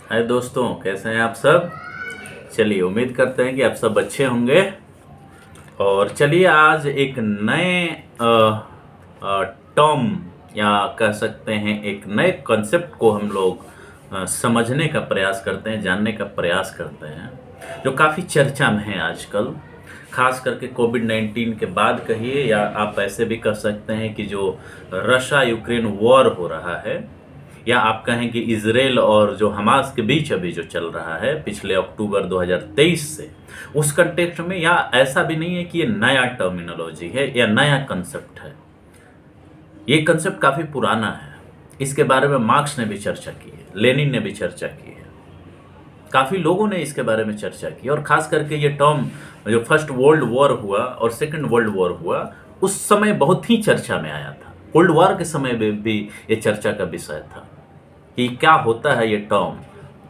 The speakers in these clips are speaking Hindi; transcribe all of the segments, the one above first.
हाय दोस्तों, कैसे हैं आप सब। चलिए, उम्मीद करते हैं कि आप सब अच्छे होंगे। और चलिए आज एक नए टर्म या कह सकते हैं एक नए कॉन्सेप्ट को हम लोग समझने का प्रयास करते हैं, जानने का प्रयास करते हैं, जो काफ़ी चर्चा में है आजकल। खास करके कोविड-19 के बाद कहिए, या आप ऐसे भी कह सकते हैं कि जो रशिया यूक्रेन वॉर हो रहा है, या आप कहें कि इजराइल और जो हमास के बीच अभी जो चल रहा है पिछले अक्टूबर 2023 से, उस कंटेक्स्ट में, या ऐसा भी नहीं है कि ये नया टर्मिनोलॉजी है या नया कंसेप्ट है। ये कंसेप्ट काफ़ी पुराना है। इसके बारे में मार्क्स ने भी चर्चा की है, लेनिन ने भी चर्चा की है, काफ़ी लोगों ने इसके बारे में चर्चा की। और ख़ास करके ये टर्म जो फर्स्ट वर्ल्ड वॉर हुआ और सेकंड वर्ल्ड वॉर हुआ, उस समय बहुत ही चर्चा में आया था। कोल्ड वॉर के समय में भी ये चर्चा का विषय था कि क्या होता है ये टर्म।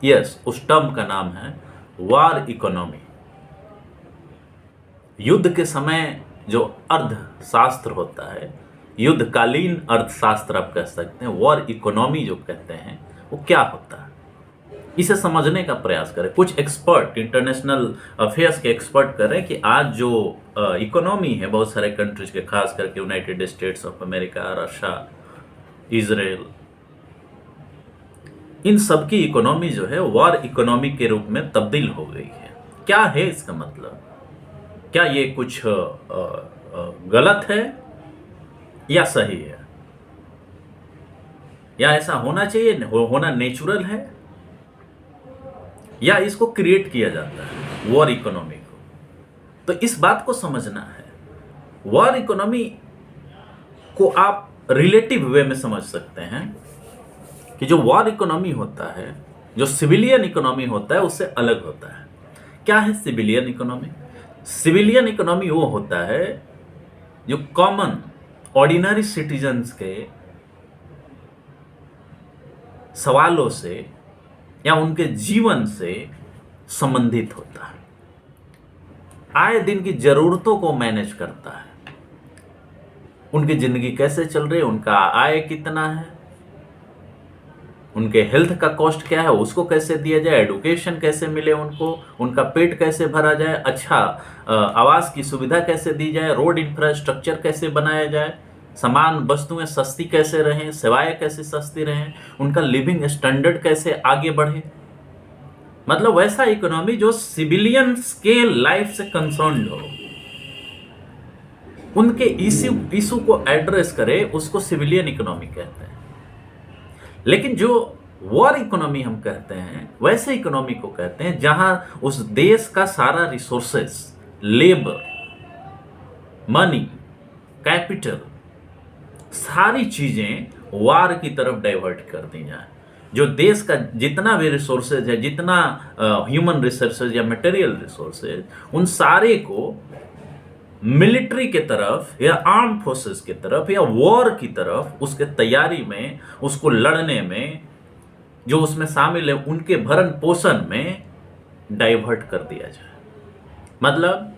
यस, उस टर्म का नाम है वार इकोनॉमी। युद्ध के समय जो अर्थशास्त्र होता है, युद्धकालीन अर्थशास्त्र आप कह सकते हैं, वॉर इकोनॉमी जो कहते हैं, वो क्या होता है, इसे समझने का प्रयास करें। कुछ एक्सपर्ट, इंटरनेशनल अफेयर्स के एक्सपर्ट कर रहे हैं कि आज जो इकोनॉमी है बहुत सारे कंट्रीज के, खास करके United States of America, Russia, Israel, इन सब की इकोनॉमी जो है वॉर इकोनॉमी के रूप में तब्दील हो गई है। क्या है इसका मतलब? क्या ये कुछ गलत है या सही है, या ऐसा होना चाहिए, होना नेचुरल है, या इसको क्रिएट किया जाता है वॉर इकोनॉमी को? तो इस बात को समझना है। वॉर इकोनॉमी को आप रिलेटिव वे में समझ सकते हैं कि जो वॉर इकोनॉमी होता है, जो सिविलियन इकोनॉमी होता है, उससे अलग होता है। क्या है सिविलियन इकोनॉमी? सिविलियन इकोनॉमी वो होता है जो कॉमन ऑर्डिनरी सिटीजन्स के सवालों से या उनके जीवन से संबंधित होता है, आए दिन की जरूरतों को मैनेज करता है। उनकी जिंदगी कैसे चल रही है, उनका आय कितना है, उनके हेल्थ का कॉस्ट क्या है, उसको कैसे दिया जाए, एडुकेशन कैसे मिले उनको, उनका पेट कैसे भरा जाए, अच्छा आवास की सुविधा कैसे दी जाए, रोड इंफ्रास्ट्रक्चर कैसे बनाया जाए, सामान वस्तुएं सस्ती कैसे रहें, सेवाएं कैसे सस्ती रहें, उनका लिविंग स्टैंडर्ड कैसे आगे बढ़े। मतलब वैसा इकोनॉमी जो सिविलियंस के लाइफ से कंसर्न्ड हो, उनके इशू को एड्रेस करे, उसको सिविलियन इकोनॉमी कहते हैं। लेकिन जो वॉर इकोनॉमी हम कहते हैं, वैसे इकोनॉमी को कहते हैं जहां उस देश का सारा रिसोर्सेस, लेबर, मनी, कैपिटल, सारी चीजें वार की तरफ डाइवर्ट कर दी जाए। जो देश का जितना भी रिसोर्सेज है, जितना ह्यूमन रिसोर्सेज या मटेरियल रिसोर्सेज, उन सारे को मिलिट्री के तरफ या आर्म फोर्सेस की तरफ या वॉर की तरफ, उसके तैयारी में, उसको लड़ने में जो उसमें शामिल है, उनके भरण पोषण में डाइवर्ट कर दिया जाए। मतलब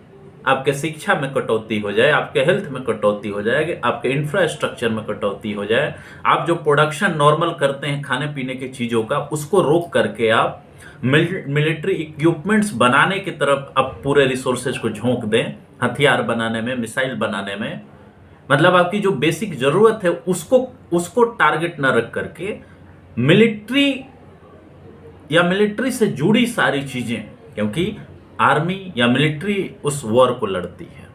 आपके शिक्षा में कटौती हो जाए, आपके हेल्थ में कटौती हो जाएगी, आपके इंफ्रास्ट्रक्चर में कटौती हो जाए, आप जो प्रोडक्शन नॉर्मल करते हैं खाने पीने की चीज़ों का, उसको रोक करके आप मिलिट्री इक्विपमेंट्स बनाने की तरफ अब पूरे रिसोर्सेज को झोंक दें, हथियार बनाने में, मिसाइल बनाने में। मतलब आपकी जो बेसिक ज़रूरत है उसको टारगेट ना रख करके मिलिट्री या मिलिट्री से जुड़ी सारी चीज़ें, क्योंकि आर्मी या मिलिट्री उस वॉर को लड़ती है,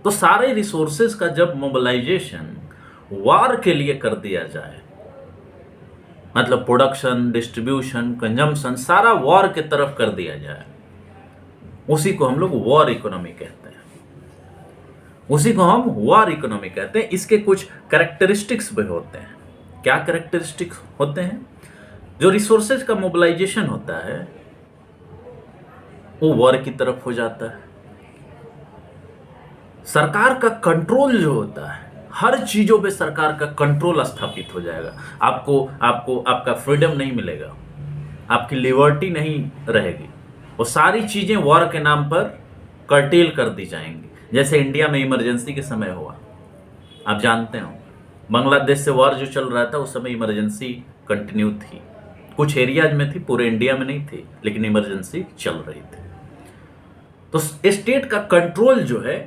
तो सारे रिसोर्सेज का जब मोबिलाइजेशन वॉर के लिए कर दिया जाए, मतलब प्रोडक्शन, डिस्ट्रीब्यूशन, कंजम्पशन, सारा वॉर के तरफ कर दिया जाए, उसी को हम लोग वॉर इकोनॉमी कहते हैं। उसी को हम वॉर इकोनॉमी कहते हैं। इसके कुछ कैरेक्टरिस्टिक्स भी होते हैं। क्या कैरेक्टरिस्टिक्स होते हैं? जो रिसोर्सेज का मोबिलाइजेशन होता है वो वॉर की तरफ हो जाता है। सरकार का कंट्रोल जो होता है, हर चीजों पे सरकार का कंट्रोल स्थापित हो जाएगा। आपको आपका फ्रीडम नहीं मिलेगा, आपकी लिबर्टी नहीं रहेगी। वो सारी चीजें वॉर के नाम पर कर्टेल कर दी जाएंगी। जैसे इंडिया में इमरजेंसी के समय हुआ, आप जानते हो, बांग्लादेश से वॉर जो चल रहा था उस समय इमरजेंसी कंटिन्यू थी, कुछ एरियाज में थी, पूरे इंडिया में नहीं थी, लेकिन इमरजेंसी चल रही थी। तो स्टेट का कंट्रोल जो है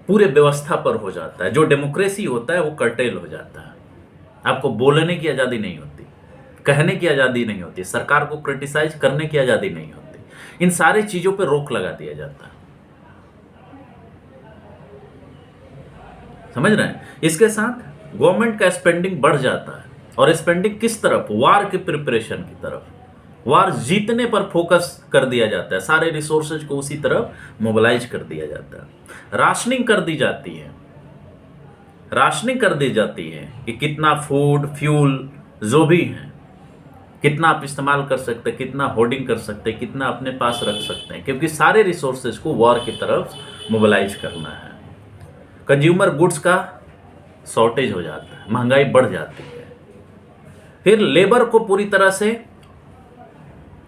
पूरे व्यवस्था पर हो जाता है। जो डेमोक्रेसी होता है वो कर्टेल हो जाता है। आपको बोलने की आज़ादी नहीं होती, कहने की आज़ादी नहीं होती, सरकार को क्रिटिसाइज करने की आज़ादी नहीं होती। इन सारी चीज़ों पर रोक लगा दिया जाता है। समझ रहे हैं? इसके साथ गवर्नमेंट का स्पेंडिंग बढ़ जाता है, और स्पेंडिंग किस तरफ? वार की प्रिपरेशन की तरफ, वार जीतने पर फोकस कर दिया जाता है। सारे रिसोर्सेज को उसी तरफ मोबिलाइज कर दिया जाता है। राशनिंग कर दी जाती है, राशनिंग कर दी जाती है कि कितना फूड, फ्यूल जो भी है, कितना आप इस्तेमाल कर सकते हैं, कितना होर्डिंग कर सकते हैं, कितना अपने पास रख सकते हैं, क्योंकि सारे रिसोर्सेज को वॉर की तरफ मोबिलाइज करना है। कंज्यूमर गुड्स का शॉर्टेज हो जाता है, महंगाई बढ़ जाती है। फिर लेबर को पूरी तरह से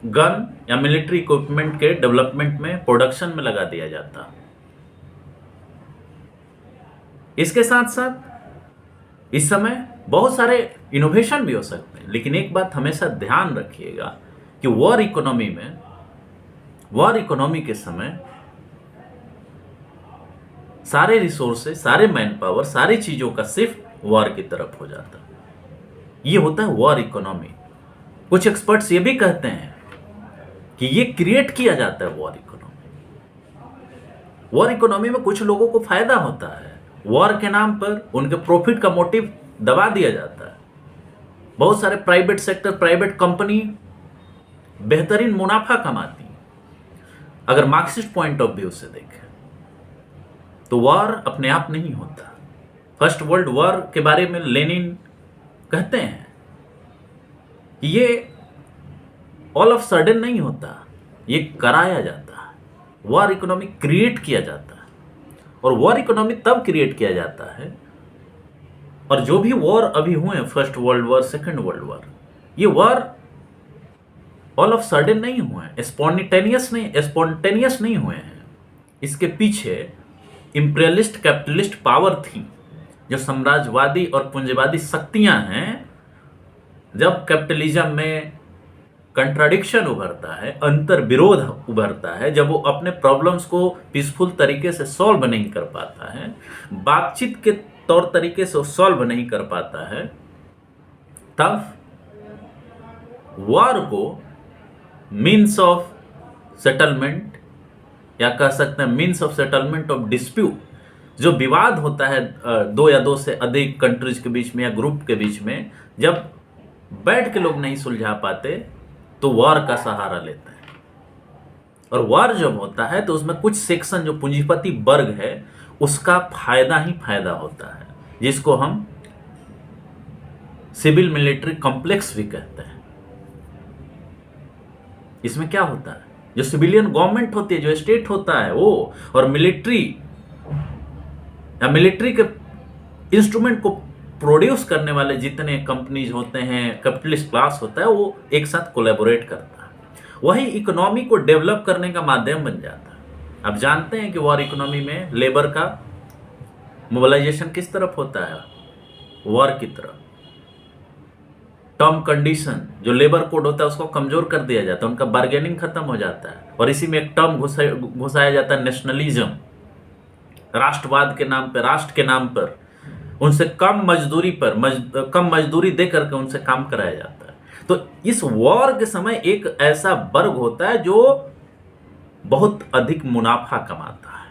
गन या मिलिट्री इक्विपमेंट के डेवलपमेंट में, प्रोडक्शन में लगा दिया जाता। इसके साथ साथ इस समय बहुत सारे इनोवेशन भी हो सकते हैं, लेकिन एक बात हमेशा ध्यान रखिएगा कि वॉर इकोनॉमी में, वॉर इकोनॉमी के समय सारे रिसोर्सेज, सारे मैन पावर, सारी चीजों का सिर्फ वॉर की तरफ हो जाता। ये होता है वॉर इकोनॉमी। कुछ एक्सपर्ट्स ये भी कहते हैं कि ये क्रिएट किया जाता है वॉर इकोनॉमी। वॉर इकोनॉमी में कुछ लोगों को फायदा होता है, वॉर के नाम पर उनके प्रॉफिट का मोटिव दबा दिया जाता है। बहुत सारे प्राइवेट सेक्टर, प्राइवेट कंपनी बेहतरीन मुनाफा कमाती हैं। अगर मार्क्सिस्ट पॉइंट ऑफ व्यू से देखें तो वॉर अपने आप नहीं होता। फर्स्ट वर्ल्ड वॉर के बारे में लेनिन कहते हैं कि ये ऑल ऑफ सडन नहीं होता, ये कराया जाता है। वॉर इकोनॉमी क्रिएट किया जाता है, और वॉर इकोनॉमी तब क्रिएट किया जाता है, और जो भी वॉर अभी हुए हैं, first world war, second world war, ये वॉर ऑल ऑफ सडन नहीं हुए हैं, स्पॉन्टेनियस नहीं हुए हैं। इसके पीछे इंपीरियलिस्ट, कैपिटलिस्ट पावर थी, जो साम्राज्यवादी और पूंजीवादी शक्तियां हैं। जब कैपिटलिज्म में कंट्राडिक्शन उभरता है, अंतर विरोध उभरता है, जब वो अपने प्रॉब्लम्स को पीसफुल तरीके से सॉल्व नहीं कर पाता है, बातचीत के तौर तरीके से सॉल्व नहीं कर पाता है, तब वॉर को मीन्स ऑफ सेटलमेंट, या कह सकते हैं means of settlement of dispute, जो विवाद होता है दो या दो से अधिक कंट्रीज के बीच में या ग्रुप के बीच में, जब बैठ के लोग नहीं सुलझा पाते तो वॉर का सहारा लेते हैं। और वॉर जब होता है तो उसमें कुछ सेक्शन, जो पूंजीपति वर्ग है, उसका फायदा ही फायदा होता है, जिसको हम सिविल मिलिट्री कॉम्प्लेक्स भी कहते हैं। इसमें क्या होता है? जो सिविलियन गवर्नमेंट होती है, जो स्टेट होता है वो, और मिलिट्री या मिलिट्री के इंस्ट्रूमेंट को प्रोड्यूस करने वाले जितने कंपनीज होते हैं, कैपिटलिस्ट क्लास होता है, वो एक साथ कोलैबोरेट करता है। वही इकोनॉमी को डेवलप करने का माध्यम बन जाता है। आप जानते हैं कि वॉर इकोनॉमी में लेबर का मोबिलाइजेशन किस तरफ होता है? वॉर की तरफ। टर्म कंडीशन, जो लेबर कोड होता है, उसको कमजोर कर दिया जाता है, उनका बार्गेनिंग खत्म हो जाता है, और इसी में एक टर्म घुसाया जाता है, नेशनलिज्म। राष्ट्रवाद के नाम पर, राष्ट्र के नाम पर उनसे कम मजदूरी पर कम मजदूरी दे करके उनसे काम कराया जाता है। तो इस वॉर के समय एक ऐसा वर्ग होता है जो बहुत अधिक मुनाफा कमाता है।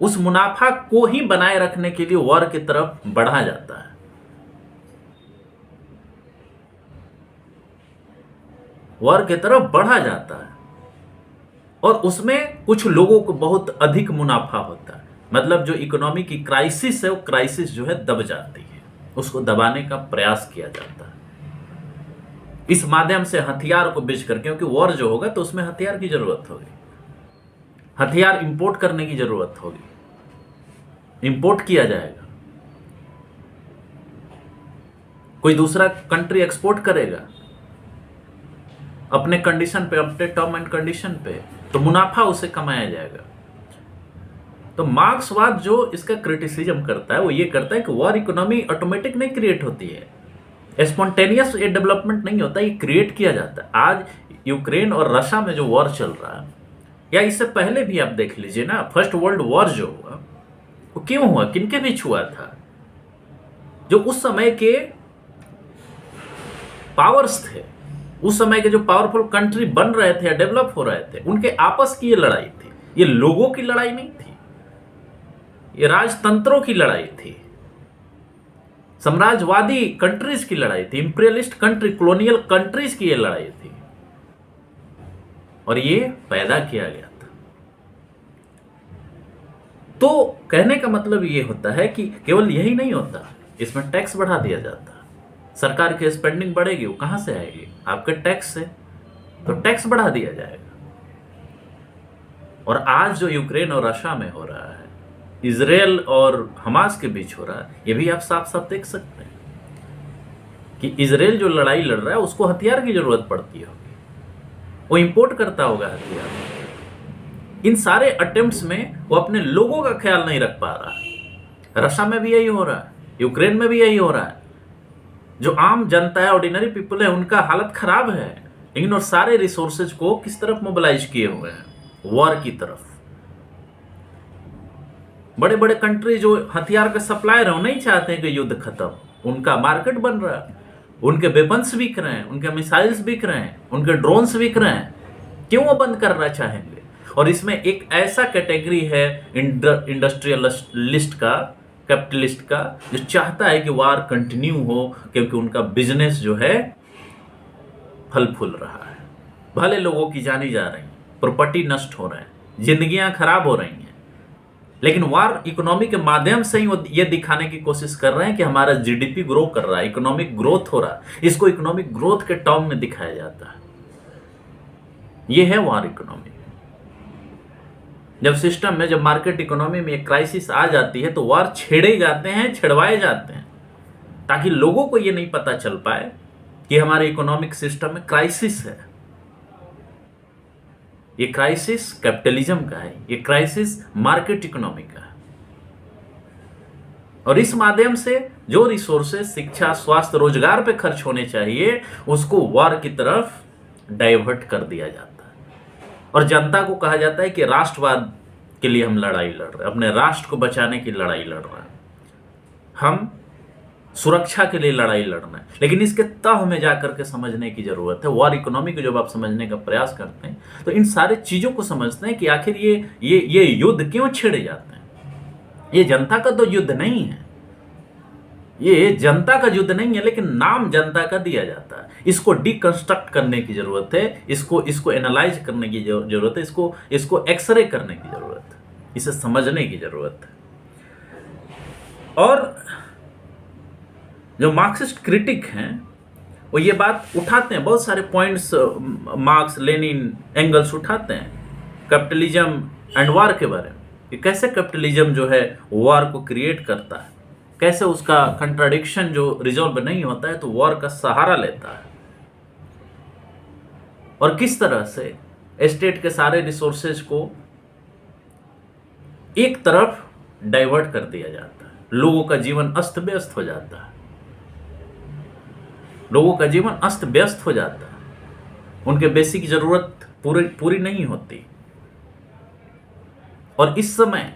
उस मुनाफा को ही बनाए रखने के लिए वॉर की तरफ बढ़ा जाता है। वॉर की तरफ बढ़ा जाता है, और उसमें कुछ लोगों को बहुत अधिक मुनाफा होता है। मतलब जो इकोनॉमी की क्राइसिस है, वो क्राइसिस जो है दब जाती है, उसको दबाने का प्रयास किया जाता है इस माध्यम से, हथियार को बेच कर। क्योंकि वॉर जो होगा तो उसमें हथियार की जरूरत होगी, हथियार इंपोर्ट करने की जरूरत होगी, इंपोर्ट किया जाएगा, कोई दूसरा कंट्री एक्सपोर्ट करेगा अपने कंडीशन पे, अपने टर्म एंड कंडीशन पे, तो मुनाफा उसे कमाया जाएगा। तो मार्क्सवाद जो इसका क्रिटिसिज्म करता है, वो ये करता है कि वॉर इकोनॉमी ऑटोमेटिक नहीं क्रिएट होती है, स्पॉन्टेनियस ये डेवलपमेंट नहीं होता, ये क्रिएट किया जाता है। आज यूक्रेन और रशिया में जो वॉर चल रहा है, या इससे पहले भी आप देख लीजिए ना, फर्स्ट वर्ल्ड वॉर जो हुआ वो क्यों हुआ, किनके बीच हुआ था? जो उस समय के पावर्स थे, उस समय के जो पावरफुल कंट्री बन रहे थे या डेवलप हो रहे थे, उनके आपस की ये लड़ाई थी। ये लोगों की लड़ाई नहीं थी, ये राजतंत्रों की लड़ाई थी, साम्राज्यवादी कंट्रीज की लड़ाई थी, इंपीरियलिस्ट कंट्री, कॉलोनियल कंट्रीज की ये लड़ाई थी, और ये पैदा किया गया था। तो कहने का मतलब ये होता है कि केवल यही नहीं होता, इसमें टैक्स बढ़ा दिया जाता। सरकार की स्पेंडिंग बढ़ेगी, वो कहां से आएगी? आपके टैक्स से। तो टैक्स बढ़ा दिया जाएगा। और आज जो यूक्रेन और रशिया में हो रहा है, इजराइल और हमास के बीच हो रहा है, ये भी आप साफ साफ देख सकते हैं कि इजराइल जो लड़ाई लड़ रहा है उसको हथियार की जरूरत पड़ती होगी, वो इंपोर्ट करता होगा हथियार। इन सारे अटेम्प्ट्स में वो अपने लोगों का ख्याल नहीं रख पा रहा। रशिया में भी यही हो रहा है, यूक्रेन में भी यही हो रहा है। जो आम जनता है, ऑर्डिनरी पीपल है, उनका हालत खराब है, लेकिन और सारे रिसोर्सेज को किस तरफ मोबिलाइज किए हुए हैं? वॉर की तरफ। बड़े बड़े कंट्री जो हथियार के सप्लायर है, वो नहीं चाहते हैं कि युद्ध खत्म। उनका मार्केट बन रहा है, उनके वेपन्स बिक रहे हैं, उनके मिसाइल्स बिक रहे हैं, उनके ड्रोन्स बिक रहे हैं। क्यों वो बंद करना चाहेंगे? और इसमें एक ऐसा कैटेगरी है इंडस्ट्रियलिस्ट का, कैपिटलिस्ट का, जो चाहता है कि वार कंटिन्यू हो, क्योंकि उनका बिजनेस जो है फल फूल रहा है। भले लोगों की जानी जा रही, प्रॉपर्टी नष्ट हो रहे हैं, जिंदगियां खराब हो रही हैं, लेकिन वार इकोनॉमी के माध्यम से ही वो ये दिखाने की कोशिश कर रहे हैं कि हमारा जीडीपी ग्रो कर रहा है, इकोनॉमिक ग्रोथ हो रहा है। इसको इकोनॉमिक ग्रोथ के टर्म में दिखाया जाता है। ये है वार इकोनॉमी। जब सिस्टम में, जब मार्केट इकोनॉमी में एक क्राइसिस आ जाती है, तो वार छेड़े जाते हैं, छिड़वाए जाते हैं, ताकि लोगों को ये नहीं पता चल पाए कि हमारे इकोनॉमिक सिस्टम में क्राइसिस है। ये क्राइसिस कैपिटलिज्म का है, ये क्राइसिस मार्केट इकोनॉमी का है। और इस माध्यम से जो रिसोर्सेज शिक्षा, स्वास्थ्य, रोजगार पे खर्च होने चाहिए, उसको वॉर की तरफ डाइवर्ट कर दिया जाता है। और जनता को कहा जाता है कि राष्ट्रवाद के लिए हम लड़ाई लड़ रहे हैं, अपने राष्ट्र को बचाने की लड़ाई लड़ रहे हैं, हम सुरक्षा के लिए लड़ाई लड़ना है। लेकिन इसके तह में जाकर के समझने की जरूरत है। वॉर इकोनॉमी को जब आप समझने का प्रयास करते हैं, तो इन सारे चीजों को समझते हैं कि आखिर ये युद्ध क्यों छेड़े जाते हैं। ये जनता का तो युद्ध नहीं है, ये जनता का युद्ध नहीं है, लेकिन नाम जनता का दिया जाता है। इसको डिकंस्ट्रक्ट करने की जरूरत है, इसको एनालाइज करने की जरूरत है, इसको एक्सरे करने की जरूरत है, इसे समझने की जरूरत है। और जो मार्क्सिस्ट क्रिटिक हैं, वो ये बात उठाते हैं, बहुत सारे पॉइंट्स मार्क्स, लेनिन, एंगल्स उठाते हैं कैपिटलिज्म एंड वार के बारे में, कि कैसे कैपिटलिज्म जो है वार को क्रिएट करता है, कैसे उसका कंट्राडिक्शन जो रिजॉल्व नहीं होता है तो वॉर का सहारा लेता है, और किस तरह से स्टेट के सारे रिसोर्सेज को एक तरफ डाइवर्ट कर दिया जाता है। लोगों का जीवन अस्त व्यस्त हो जाता है, लोगों का जीवन अस्त व्यस्त हो जाता है, उनके बेसिक जरूरत पूरी नहीं होती। और इस समय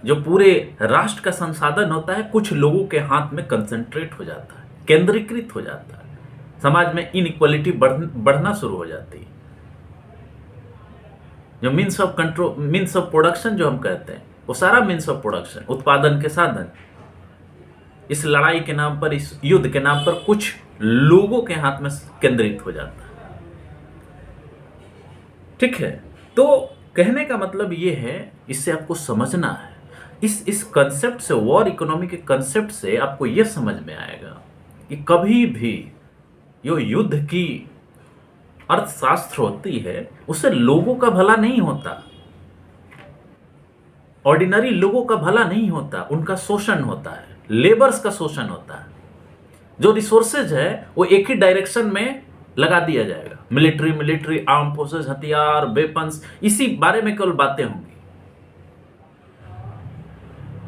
जो पूरे राष्ट्र का संसाधन होता है, कुछ लोगों के हाथ में कंसंट्रेट हो जाता है, केंद्रीकृत हो जाता है। समाज में इनइक्वालिटी बढ़ना शुरू हो जाती है। जो means of control, means of production जो हम कहते हैं, वो सारा मीन्स ऑफ प्रोडक्शन, उत्पादन के साधन, इस लड़ाई के नाम पर, इस युद्ध के नाम पर कुछ लोगों के हाथ में केंद्रित हो जाता है। ठीक है, तो कहने का मतलब ये है, इससे आपको समझना है, इस कंसेप्ट से, वॉर इकोनॉमी के कंसेप्ट से आपको यह समझ में आएगा कि कभी भी जो युद्ध की अर्थशास्त्र होती है, उससे लोगों का भला नहीं होता, ऑर्डिनरी लोगों का भला नहीं होता, उनका शोषण होता है, लेबर्स का शोषण होता है। जो रिसोर्सेज है वो एक ही डायरेक्शन में लगा दिया जाएगा, मिलिट्री, आर्म फोर्सेस, हथियार, वेपन्स, इसी बारे में केवल बातें होंगी।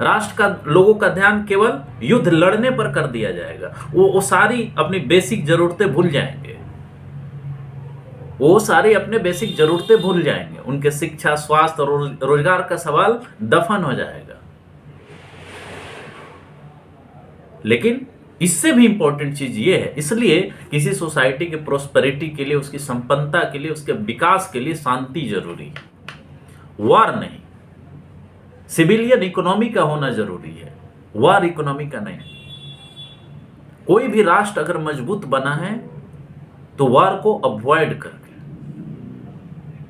राष्ट्र का लोगों का ध्यान केवल युद्ध लड़ने पर कर दिया जाएगा। वो सारी अपनी बेसिक जरूरतें भूल जाएंगे, वो सारी अपने बेसिक जरूरतें भूल जाएंगे। उनके शिक्षा, स्वास्थ्य और रोजगार का सवाल दफन हो जाएगा। लेकिन इससे भी इंपॉर्टेंट चीज ये है, इसलिए किसी सोसाइटी के प्रोस्पेरिटी के लिए, उसकी संपन्नता के लिए, उसके विकास के लिए शांति जरूरी है, वार नहीं। सिविलियन इकोनॉमी का होना जरूरी है, वार इकोनॉमी का नहीं। कोई भी राष्ट्र अगर मजबूत बना है तो वार को अवॉइड करके,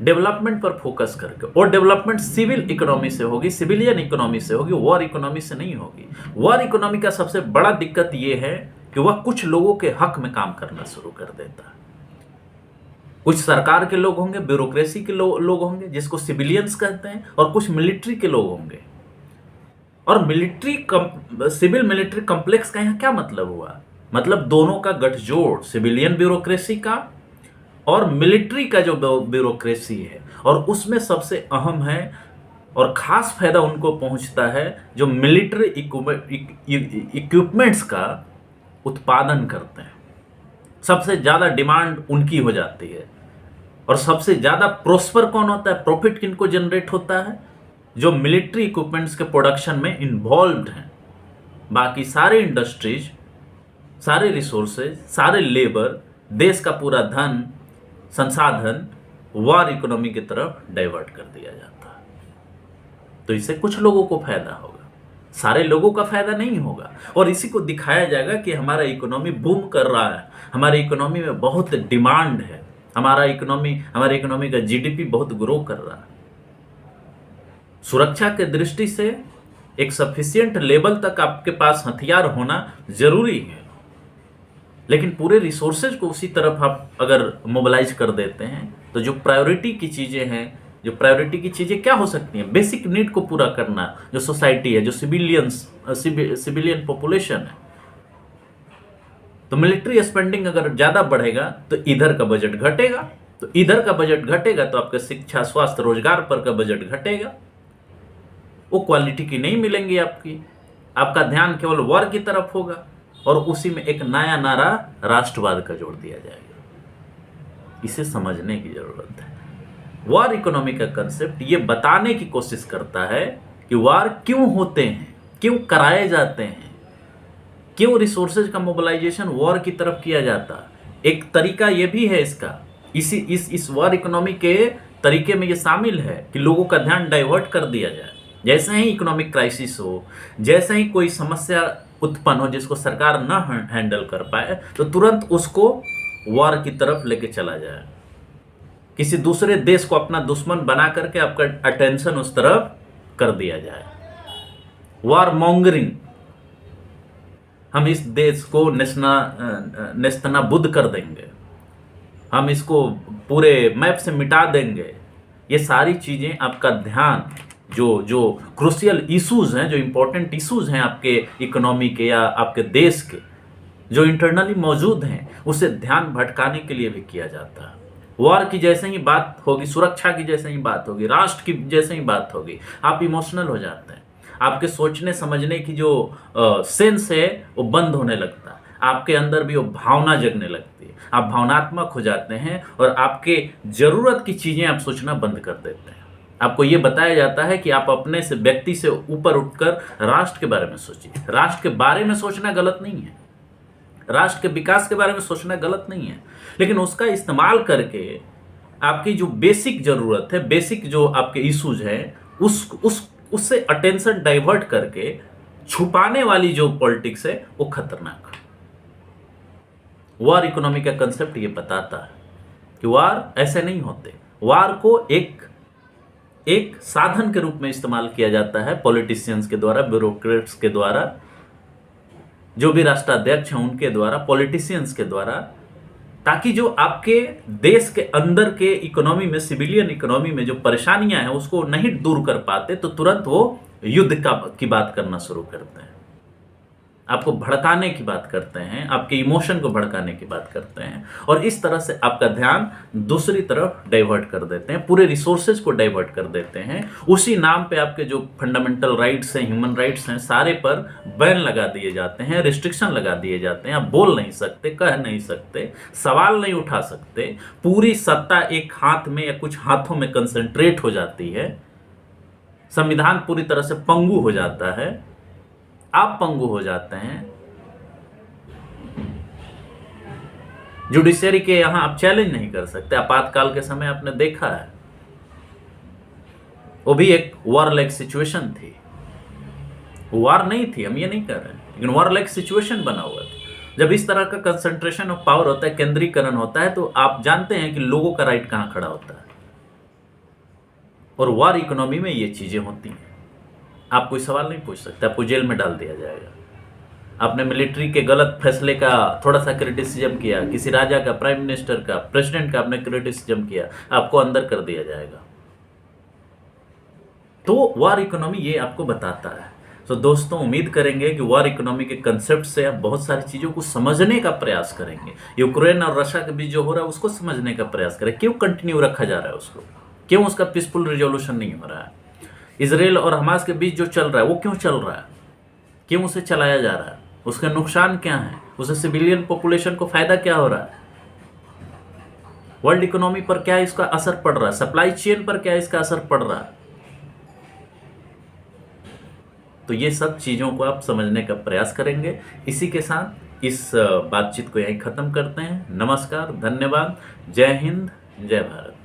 डेवलपमेंट पर फोकस करके, और डेवलपमेंट सिविल इकोनॉमी से होगी, सिविलियन इकोनॉमी से होगी, वॉर इकोनॉमी से नहीं होगी। वॉर इकोनॉमी का सबसे बड़ा दिक्कत यह है कि वह कुछ लोगों के हक में काम करना शुरू कर देता है। कुछ सरकार के लोग होंगे, ब्यूरोक्रेसी के लोग होंगे जिसको सिविलियंस कहते हैं, और कुछ मिलिट्री के लोग होंगे। और सिविल मिलिट्री कॉम्प्लेक्स का यहां क्या मतलब हुआ? मतलब दोनों का गठजोड़, सिविलियन ब्यूरोक्रेसी का और मिलिट्री का जो ब्यूरोक्रेसी है, और उसमें सबसे अहम है और खास फायदा उनको पहुंचता है जो मिलिट्री इक्विपमेंट्स का उत्पादन करते हैं। सबसे ज़्यादा डिमांड उनकी हो जाती है। और सबसे ज़्यादा प्रोस्पर कौन होता है, प्रॉफिट किनको जनरेट होता है? जो मिलिट्री इक्विपमेंट्स के प्रोडक्शन में इन्वॉल्व्ड हैं। बाकी सारे इंडस्ट्रीज, सारे रिसोर्सेज, सारे लेबर, देश का पूरा धन, संसाधन वॉर इकोनॉमी की तरफ डाइवर्ट कर दिया जाता है। तो इससे कुछ लोगों को फायदा होगा, सारे लोगों का फायदा नहीं होगा। और इसी को दिखाया जाएगा कि हमारा इकोनॉमी बूम कर रहा है, हमारी इकोनॉमी में बहुत डिमांड है, हमारे इकोनॉमी का जीडीपी बहुत ग्रो कर रहा है। सुरक्षा के दृष्टि से एक सफिशिएंट लेवल तक आपके पास हथियार होना जरूरी है, लेकिन पूरे रिसोर्सेज को उसी तरफ आप अगर मोबिलाइज कर देते हैं तो जो प्रायोरिटी की चीज़ें हैं, जो प्रायोरिटी की चीज़ें क्या हो सकती हैं? बेसिक नीड को पूरा करना, जो सोसाइटी है, जो सिविलियन पॉपुलेशन है। तो मिलिट्री स्पेंडिंग अगर ज़्यादा बढ़ेगा तो इधर का बजट घटेगा, तो इधर का बजट घटेगा तो आपका शिक्षा, स्वास्थ्य, रोजगार पर का बजट घटेगा। वो क्वालिटी की नहीं मिलेंगी आपका ध्यान केवल वॉर की तरफ होगा, और उसी में एक नया नारा राष्ट्रवाद का जोड़ दिया जाएगा। इसे समझने की जरूरत है। वॉर इकोनॉमी का कंसेप्ट ये बताने की कोशिश करता है कि वॉर क्यों होते हैं, क्यों कराए जाते हैं, क्यों रिसोर्सेज का मोबिलाइजेशन वॉर की तरफ किया जाता। एक तरीका ये भी है इसका, इस वॉर इकोनॉमी के तरीके में ये शामिल है कि लोगों का ध्यान डाइवर्ट कर दिया जाए। जैसे ही इकोनॉमिक क्राइसिस हो, जैसे ही कोई समस्या उत्पन्न हो जिसको सरकार न हैंडल कर पाए, तो तुरंत उसको वॉर की तरफ लेके चला जाए। किसी दूसरे देश को अपना दुश्मन बना करके आपका अटेंशन उस तरफ कर दिया जाए। वॉर मॉन्गरिंग, हम इस देश को नेस्तनाबुद कर देंगे, हम इसको पूरे मैप से मिटा देंगे। ये सारी चीज़ें आपका ध्यान, जो क्रूशियल इश्यूज हैं, जो इंपॉर्टेंट इश्यूज हैं आपके इकोनॉमी के या आपके देश के, जो इंटरनली मौजूद हैं, उसे ध्यान भटकाने के लिए भी किया जाता है। वॉर की जैसे ही बात होगी, सुरक्षा की जैसे ही बात होगी, राष्ट्र की जैसे ही बात होगी, आप इमोशनल हो जाते हैं। आपके सोचने समझने की जो सेंस है वो बंद होने लगता है। आपके अंदर भी वो भावना जगने लगती है, आप भावनात्मक हो जाते हैं और आपके ज़रूरत की चीज़ें आप सोचना बंद कर देते हैं। आपको ये बताया जाता है कि आप अपने से, व्यक्ति से ऊपर उठकर राष्ट्र के बारे में सोचिए। राष्ट्र के बारे में सोचना गलत नहीं है, राष्ट्र के विकास के बारे में सोचना गलत नहीं है, लेकिन उसका इस्तेमाल करके आपकी जो बेसिक ज़रूरत है, बेसिक जो आपके इश्यूज हैं, उससे अटेंशन डाइवर्ट करके छुपाने वाली जो पॉलिटिक्स है वो खतरनाक है। वॉर इकोनॉमी का कंसेप्ट ये बताता है कि वार ऐसे नहीं होते। वार को एक साधन के रूप में इस्तेमाल किया जाता है पॉलिटिशियंस के द्वारा, ब्यूरोक्रेट्स के द्वारा, जो भी राष्ट्राध्यक्ष हैं उनके द्वारा, पॉलिटिशियंस के द्वारा, ताकि जो आपके देश के अंदर के इकोनॉमी में, सिविलियन इकोनॉमी में जो परेशानियां हैं उसको नहीं दूर कर पाते तो तुरंत वो युद्ध की बात करना शुरू करते हैं। आपको भड़काने की बात करते हैं, आपके इमोशन को भड़काने की बात करते हैं, और इस तरह से आपका ध्यान दूसरी तरफ डाइवर्ट कर देते हैं, पूरे रिसोर्सेज को डाइवर्ट कर देते हैं। उसी नाम पे आपके जो फंडामेंटल राइट्स हैं, ह्यूमन राइट्स हैं, सारे पर बैन लगा दिए जाते हैं, रिस्ट्रिक्शन लगा दिए जाते हैं। आप बोल नहीं सकते, कह नहीं सकते, सवाल नहीं उठा सकते। पूरी सत्ता एक हाथ में या कुछ हाथों में कंसंट्रेट हो जाती है। संविधान पूरी तरह से पंगु हो जाता है, आप पंगु हो जाते हैं। जुडिशरी के यहां आप चैलेंज नहीं कर सकते। आपातकाल के समय आपने देखा है, वो भी एक वॉर लाइक सिचुएशन थी। वॉर नहीं थी, हम ये नहीं कर रहे हैं, लेकिन वॉर लाइक सिचुएशन बना हुआ था। जब इस तरह का कंसंट्रेशन ऑफ पावर होता है, केंद्रीकरण होता है, तो आप जानते हैं कि लोगों का राइट कहां खड़ा होता है। और वॉर इकोनॉमी में ये चीजें होती हैं। आप कोई सवाल नहीं पूछ सकते, आपको जेल में डाल दिया जाएगा। आपने मिलिट्री के गलत फैसले का थोड़ा सा क्रिटिसिज्म किया, किसी राजा का, प्राइम मिनिस्टर का, प्रेसिडेंट का आपने क्रिटिसिज्म किया, आपको अंदर कर दिया जाएगा। तो वॉर इकोनॉमी ये आपको बताता है। तो दोस्तों, उम्मीद करेंगे कि वॉर इकोनॉमी के कंसेप्ट से आप बहुत सारी चीज़ों को समझने का प्रयास करेंगे। यूक्रेन और रशिया के बीच जो हो रहा है उसको समझने का प्रयास करें। क्यों कंटिन्यू रखा जा रहा है उसको, क्यों उसका पीसफुल रिजोल्यूशन नहीं हो रहा है। इसराइल और हमास के बीच जो चल रहा है वो क्यों चल रहा है, क्यों उसे चलाया जा रहा है, उसका नुकसान क्या है, उसे सिविलियन पॉपुलेशन को फायदा क्या हो रहा है, वर्ल्ड इकोनॉमी पर क्या इसका असर पड़ रहा है, सप्लाई चेन पर क्या इसका असर पड़ रहा है। तो ये सब चीज़ों को आप समझने का प्रयास करेंगे। इसी के साथ इस बातचीत को यहीं ख़त्म करते हैं। नमस्कार, धन्यवाद, जय हिंद, जय भारत।